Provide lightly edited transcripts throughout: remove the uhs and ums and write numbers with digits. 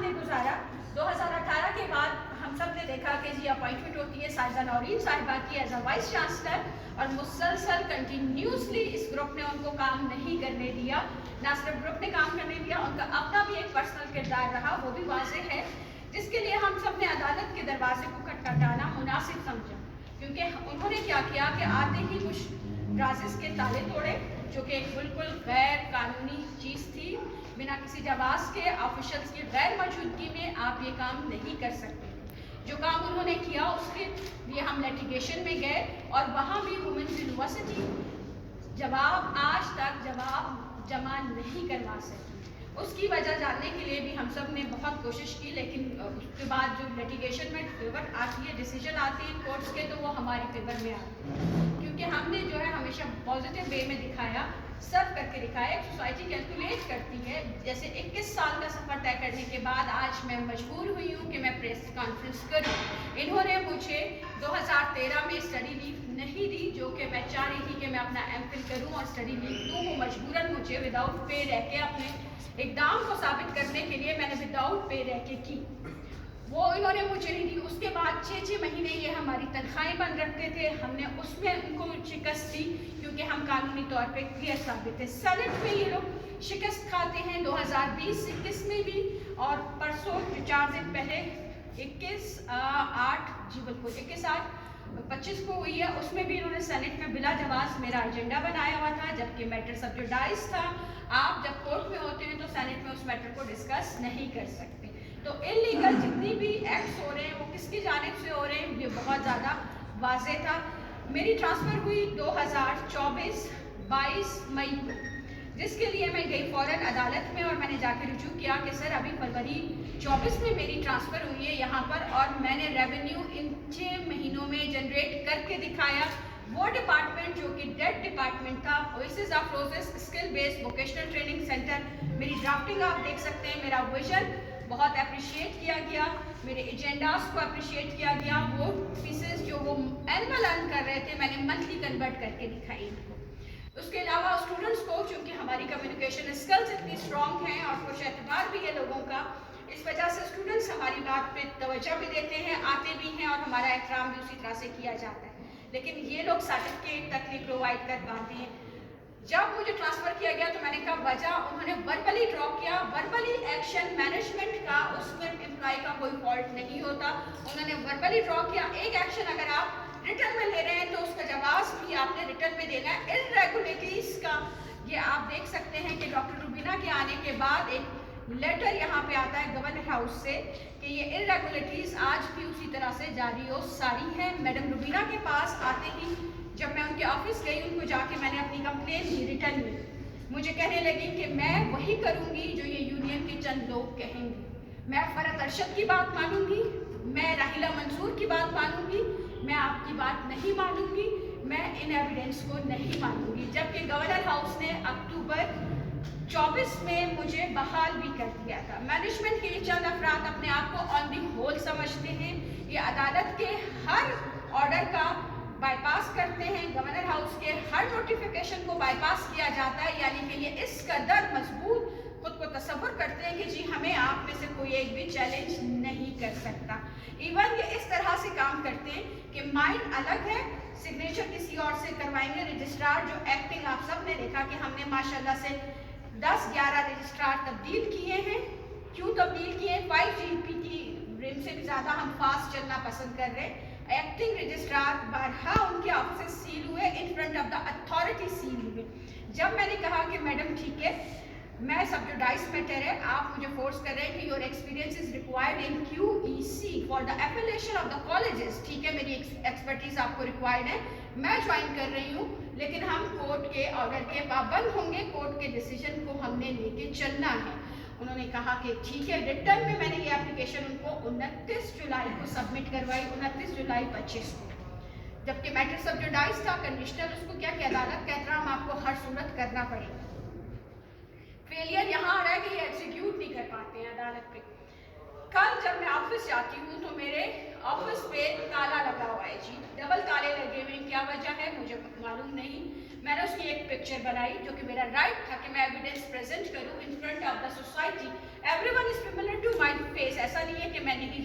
نے گزارا 2018 کے بعد ہم سب نے دیکھا کہ جی اپوائنٹمنٹ ہوتی ہے سائزہ نورین صاحبہ کی ایز اے وائس چانسلر، اور مسلسل کنٹینیوسلی اس گروپ نے ان کو کام نہیں کرنے دیا، نہ صرف گروپ نے کام کرنے دیا، ان کا اپنا بھی ایک پرسنل کردار رہا، وہ بھی واضح ہے، جس کے لیے ہم سب نے عدالت کے دروازے کو کھٹکھٹانا مناسب سمجھا، کیونکہ انہوں نے کیا کیا کہ آتے ہی کچھ برانچز کے تالے توڑے، جو کہ ایک بالکل غیر قانونی چیز تھی، بنا کسی جواز کے آفیشلز کی غیر موجودگی میں آپ یہ کام نہیں کر سکتے۔ جو کام انہوں نے کیا اس کے لیے ہم لیٹیگیشن میں گئے، اور وہاں بھی وومنز یونیورسٹی آج تک جواب جمع نہیں کروا سکی۔ اس کی وجہ جاننے کے لیے بھی ہم سب نے بہت کوشش کی، لیکن اس کے بعد جو لیٹیگیشن میں فیور آتی ہے، ڈیسیجن آتی ہے کورٹس کے، تو وہ ہماری فیور میں آتی ہے، کیونکہ ہم نے جو ہے ہمیشہ پازیٹیو وے میں دکھایا، سب کر کے دکھایا۔ ایک سوسائٹی کیلکولیٹ کرتی ہے، جیسے 21 سال کا سفر طے کرنے کے بعد آج میں مجبور ہوئی ہوں کہ میں پریس کانفرنس کروں۔ انہوں نے مجھے 2013 میں اسٹڈی لیو نہیں دی، جو کہ میں چاہ رہی تھی کہ میں اپنا ایم فل کروں اور اسٹڈی لیو لوں، وہ مجبوراً مجھے وداؤٹ پے رہ کے اپنے اقدام کو ثابت کرنے کے لیے میں نے وداؤٹ پے رہ کے کی، وہ انہوں نے مجھے نہیں دی۔ اس کے بعد 6 مہینے یہ ہماری تنخواہیں بند رکھتے تھے، ہم نے اس میں ان کو شکست دی، کیونکہ ہم قانونی طور پہ کلیئر ثابت تھے۔ سینٹ میں یہ لوگ شکست کھاتے ہیں 2020-21 میں بھی، اور پرسوں 4 دن پہلے 21/8/25 کو ہوئی ہے، اس میں بھی انہوں نے سینٹ میں بلا جواز میرا ایجنڈا بنایا ہوا تھا، جبکہ میٹر سب جوڈائز تھا۔ آپ جب کورٹ میں ہوتے ہیں تو سینٹ میں اس میٹر کو ڈسکس نہیں کر سکتے۔ تو انلیگل جتنی بھی ایکٹس ہو رہے ہیں وہ کس کی جانب سے ہو رہے ہیں، یہ بہت زیادہ واضح تھا۔ میری ٹرانسفر ہوئی 22 مئی کو، جس کے لیے میں گئی فوراً عدالت میں، اور میں نے جا کے رجوع کیا کہ سر ابھی فروری 24 میں میری ٹرانسفر ہوئی ہے یہاں پر، اور میں نے ریونیو ان 6 مہینوں میں جنریٹ کر کے دکھایا۔ وہ ڈپارٹمنٹ جو کہ ڈیڈ ڈپارٹمنٹ تھا، oasis of roses skill based vocational training centre, میری ڈرافٹنگ آپ دیکھ سکتے ہیں، میرا ویژن بہت اپریشیٹ کیا گیا، میرے ایجنڈاز کو اپریشیٹ کیا گیا، وہ پیسز جو وہ اینول ارن کر رہے تھے میں نے منتھلی کنورٹ کر کے دکھائی ان کو۔ اس کے علاوہ اسٹوڈنٹس کو، چونکہ ہماری کمیونیکیشن اسکلز اتنی اسٹرانگ ہیں اور کچھ اعتبار بھی ہے لوگوں کا، اس وجہ سے اسٹوڈنٹس ہماری بات پہ توجہ بھی دیتے ہیں، آتے بھی ہیں، اور ہمارا احترام بھی اسی طرح سے کیا جاتا ہے، لیکن یہ لوگ سرٹیفکیٹ تک نہیں پرووائڈ کر پاتے ہیں۔ جب مجھے ٹرانسفر کیا گیا تو میں نے کہا وجہ، انہوں نے وربلی ڈراپ کیا، وربلی ایکشن مینجمنٹ کا اس میں امپلائی کا کوئی فالٹ نہیں ہوتا، انہوں نے وربلی ڈراپ کیا۔ ایک ایکشن اگر آپ ریٹرن میں لے رہے ہیں تو اس کا جواز بھی آپ نے ریٹرن میں دینا ہے۔ irregularities کا یہ آپ دیکھ سکتے ہیں کہ ڈاکٹر روبینہ کے آنے کے بعد ایک لیٹر یہاں پہ آتا ہے گورنر ہاؤس سے کہ یہ irregularities آج بھی اسی طرح سے جاری و ساری ہے۔ میڈم روبینہ کے پاس آتے ہی جب میں ان کے آفس گئی، ان کو جا کے میں نے اپنی کمپلین دی ریٹرن میں، مجھے کہنے لگی کہ میں وہی کروں گی جو یہ یونین کے چند لوگ کہیں گے، میں فرحت ارشد کی بات مانوں گی، میں راحیلہ منصور کی بات مانوں گی، میں آپ کی بات نہیں مانوں گی، میں ان ایویڈنس کو نہیں مانوں گی۔ جبکہ گورنر ہاؤس نے اکتوبر 24 میں مجھے بحال بھی کر دیا تھا۔ مینجمنٹ کے یہ چند افراد اپنے آپ کو آن دی ہول سمجھتے ہیں، یہ عدالت کے ہر آرڈر کا بائی پاس کرتے ہیں، گورنر ہاؤس کے ہر نوٹیفیکیشن کو بائی پاس کیا جاتا ہے، یعنی کہ یہ اس قدر مضبوط خود کو تصور کرتے ہیں کہ جی ہمیں آپ میں سے کوئی ایک بھی چیلنج نہیں کر سکتا۔ ایون یہ اس طرح سے کام کرتے ہیں کہ مائنڈ الگ ہے، سگنیچر کسی اور سے کروائیں گے، رجسٹرار جو ایکٹنگ آپ سب نے دیکھا کہ ہم نے ماشاءاللہ سے 10-11 رجسٹرار تبدیل کیے ہیں۔ کیوں تبدیل کیے ہیں؟ 5GP کی ریم سے بھی زیادہ ہم فاسٹ چلنا پسند کر رہے ہیں۔ ایکٹنگ رجسٹرار بارہا ان کے آفسز سیل ہوئے، in front of the authority seal ہوئے۔ جب میں نے کہا کہ میڈم ٹھیک ہے، میں سب جو ڈائس میٹر ہے، آپ مجھے فورس کر رہے ہیں کہ your experience is required in QEC for the affiliation of the colleges, ٹھیک ہے میری ایکسپرٹیز آپ کو ریکوائرڈ ہے، میں جوائن کر رہی ہوں، لیکن ہم کورٹ کے آرڈر کے پابند ہوں گے، کورٹ کے ڈیسیجن کو ہم نے لے کے چلنا ہے۔ انہوں نے کہا کہ ٹھیک ہے، ریٹرن میں نے یہ اپلیکیشن ان کو 29 جولائی کو سبمٹ کروائی، 29 جولائی 25 کو، جبکہ میٹر سب جو ڈائس تھا کنڈیشنل، اس کو کیا کہ عدالت کا احترام آپ کو ہر صورت کرنا پڑے گا۔ فیلئر یہاں آ رہا ہے کہ یہ ایگزیکیوٹ نہیں کر پاتے ہیں عدالت پہ۔ کل جب میں آفس جاتی ہوں تو میرے آفس پہ تالا لگا ہوا ہے، جی ڈبل تالے لگے ہوئے ہیں، کیا وجہ ہے مجھے معلوم نہیں۔ میں نے اس کی ایک پکچر بنائی جو کہ میرا رائٹ تھا کہ میں ایویڈنس پریزنٹ کروں in front of the society, everyone is familiar to my face.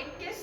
21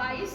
22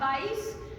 22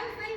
MPhil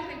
MPhil